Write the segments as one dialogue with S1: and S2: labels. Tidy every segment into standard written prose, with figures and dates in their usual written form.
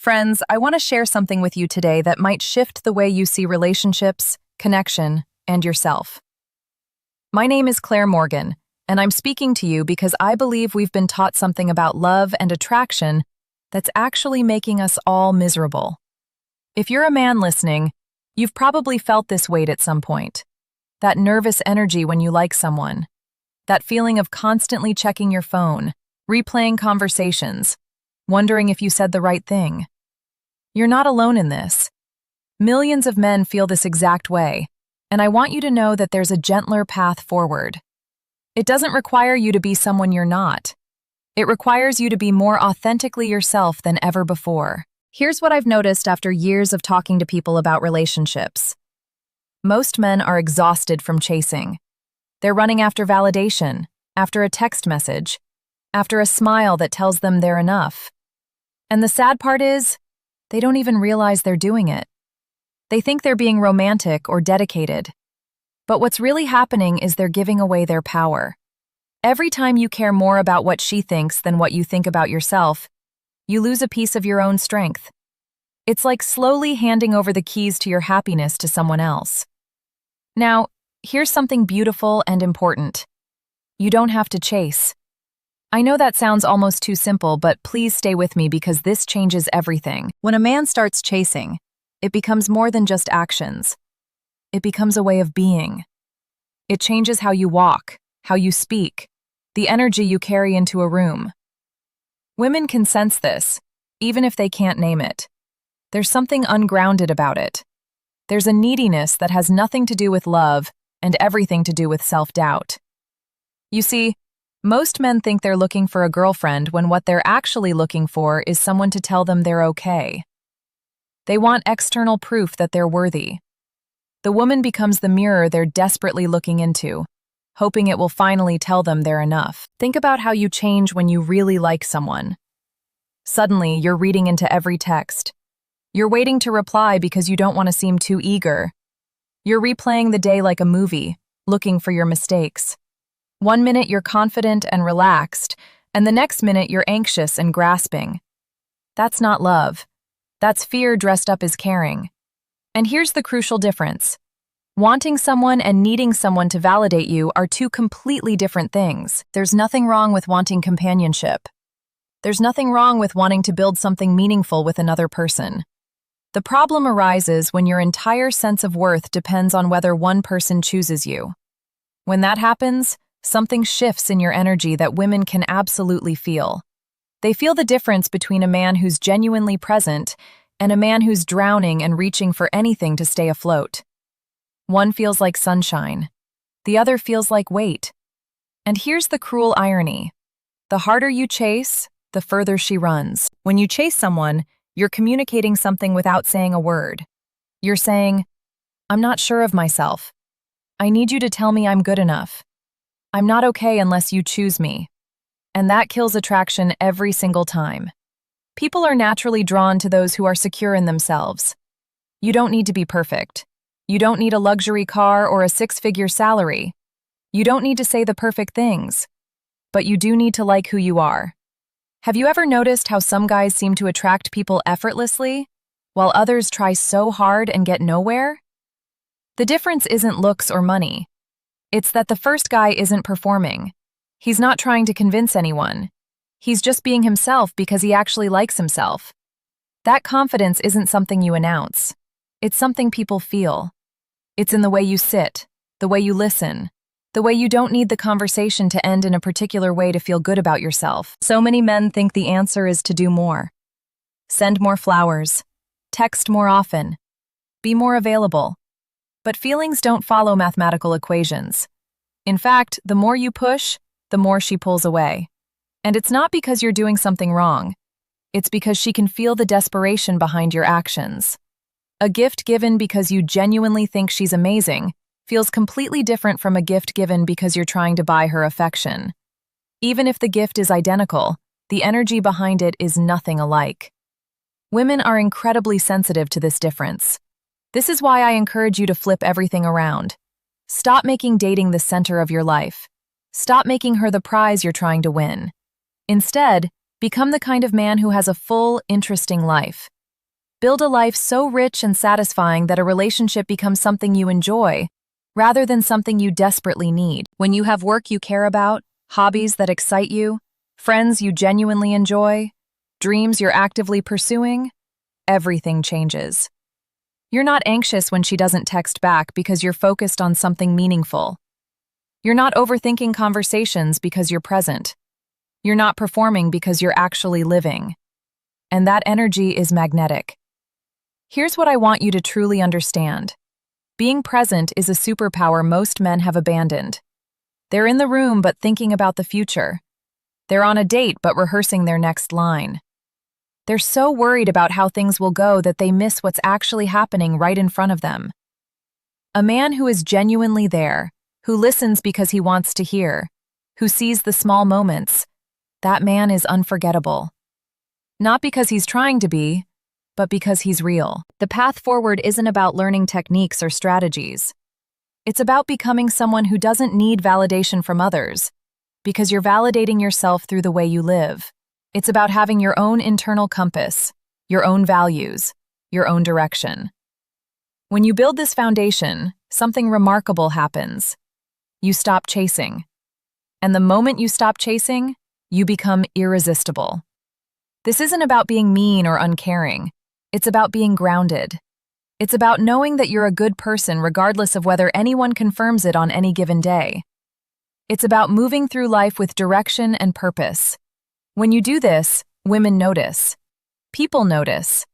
S1: Friends, I want to share something with you today that might shift the way you see relationships, connection, and yourself. My name is Claire Morgan, and I'm speaking to you because I believe we've been taught something about love and attraction that's actually making us all miserable. If you're a man listening, you've probably felt this weight at some point. That nervous energy when you like someone. That feeling of constantly checking your phone, replaying conversations, wondering if you said the right thing. You're not alone in this. Millions of men feel this exact way, and I want you to know that there's a gentler path forward. It doesn't require you to be someone you're not. It requires you to be more authentically yourself than ever before. Here's what I've noticed after years of talking to people about relationships. Most men are exhausted from chasing. They're running after validation, after a text message, after a smile that tells them they're enough. And the sad part is, they don't even realize they're doing it. They think they're being romantic or dedicated. But what's really happening is they're giving away their power. Every time you care more about what she thinks than what you think about yourself, you lose a piece of your own strength. It's like slowly handing over the keys to your happiness to someone else. Now, here's something beautiful and important. You don't have to chase. I know that sounds almost too simple, but please stay with me because this changes everything. When a man starts chasing, it becomes more than just actions. It becomes a way of being. It changes how you walk, how you speak, the energy you carry into a room. Women can sense this, even if they can't name it. There's something ungrounded about it. There's a neediness that has nothing to do with love and everything to do with self-doubt. You see, most men think they're looking for a girlfriend when what they're actually looking for is someone to tell them they're okay. They want external proof that they're worthy. The woman becomes the mirror they're desperately looking into, hoping it will finally tell them they're enough. Think about how you change when you really like someone. Suddenly, you're reading into every text. You're waiting to reply because you don't want to seem too eager. You're replaying the day like a movie, looking for your mistakes. One minute you're confident and relaxed, and the next minute you're anxious and grasping. That's not love. That's fear dressed up as caring. And here's the crucial difference. Wanting someone and needing someone to validate you are two completely different things. There's nothing wrong with wanting companionship. There's nothing wrong with wanting to build something meaningful with another person. The problem arises when your entire sense of worth depends on whether one person chooses you. When that happens, something shifts in your energy that women can absolutely feel. They feel the difference between a man who's genuinely present and a man who's drowning and reaching for anything to stay afloat. One feels like sunshine. The other feels like weight. And here's the cruel irony. The harder you chase, the further she runs. When you chase someone, you're communicating something without saying a word. You're saying, "I'm not sure of myself. I need you to tell me I'm good enough. I'm not okay unless you choose me." And that kills attraction every single time. People are naturally drawn to those who are secure in themselves. You don't need to be perfect. You don't need a luxury car or a six-figure salary. You don't need to say the perfect things. But you do need to like who you are. Have you ever noticed how some guys seem to attract people effortlessly, while others try so hard and get nowhere? The difference isn't looks or money. It's that the first guy isn't performing. He's not trying to convince anyone. He's just being himself because he actually likes himself. That confidence isn't something you announce. It's something people feel. It's in the way you sit, the way you listen, the way you don't need the conversation to end in a particular way to feel good about yourself. So many men think the answer is to do more. Send more flowers. Text more often. Be more available. But feelings don't follow mathematical equations. In fact, the more you push, the more she pulls away. And it's not because you're doing something wrong. It's because she can feel the desperation behind your actions. A gift given because you genuinely think she's amazing feels completely different from a gift given because you're trying to buy her affection. Even if the gift is identical, the energy behind it is nothing alike. Women are incredibly sensitive to this difference. This is why I encourage you to flip everything around. Stop making dating the center of your life. Stop making her the prize you're trying to win. Instead, become the kind of man who has a full, interesting life. Build a life so rich and satisfying that a relationship becomes something you enjoy, rather than something you desperately need. When you have work you care about, hobbies that excite you, friends you genuinely enjoy, dreams you're actively pursuing, everything changes. You're not anxious when she doesn't text back because you're focused on something meaningful. You're not overthinking conversations because you're present. You're not performing because you're actually living. And that energy is magnetic. Here's what I want you to truly understand. Being present is a superpower most men have abandoned. They're in the room but thinking about the future. They're on a date but rehearsing their next line. They're so worried about how things will go that they miss what's actually happening right in front of them. A man who is genuinely there, who listens because he wants to hear, who sees the small moments, that man is unforgettable. Not because he's trying to be, but because he's real. The path forward isn't about learning techniques or strategies. It's about becoming someone who doesn't need validation from others, because you're validating yourself through the way you live. It's about having your own internal compass, your own values, your own direction. When you build this foundation, something remarkable happens. You stop chasing. And the moment you stop chasing, you become irresistible. This isn't about being mean or uncaring. It's about being grounded. It's about knowing that you're a good person regardless of whether anyone confirms it on any given day. It's about moving through life with direction and purpose. When you do this, women notice. People notice.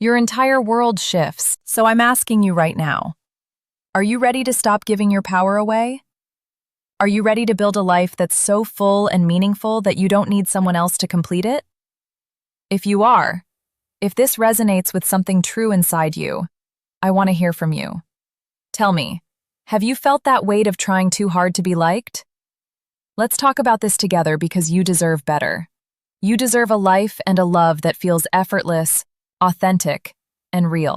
S1: Your entire world shifts. So I'm asking you right now, are you ready to stop giving your power away? Are you ready to build a life that's so full and meaningful that you don't need someone else to complete it? If you are, if this resonates with something true inside you, I want to hear from you. Tell me, have you felt that weight of trying too hard to be liked? Let's talk about this together because you deserve better. You deserve a life and a love that feels effortless, authentic, and real.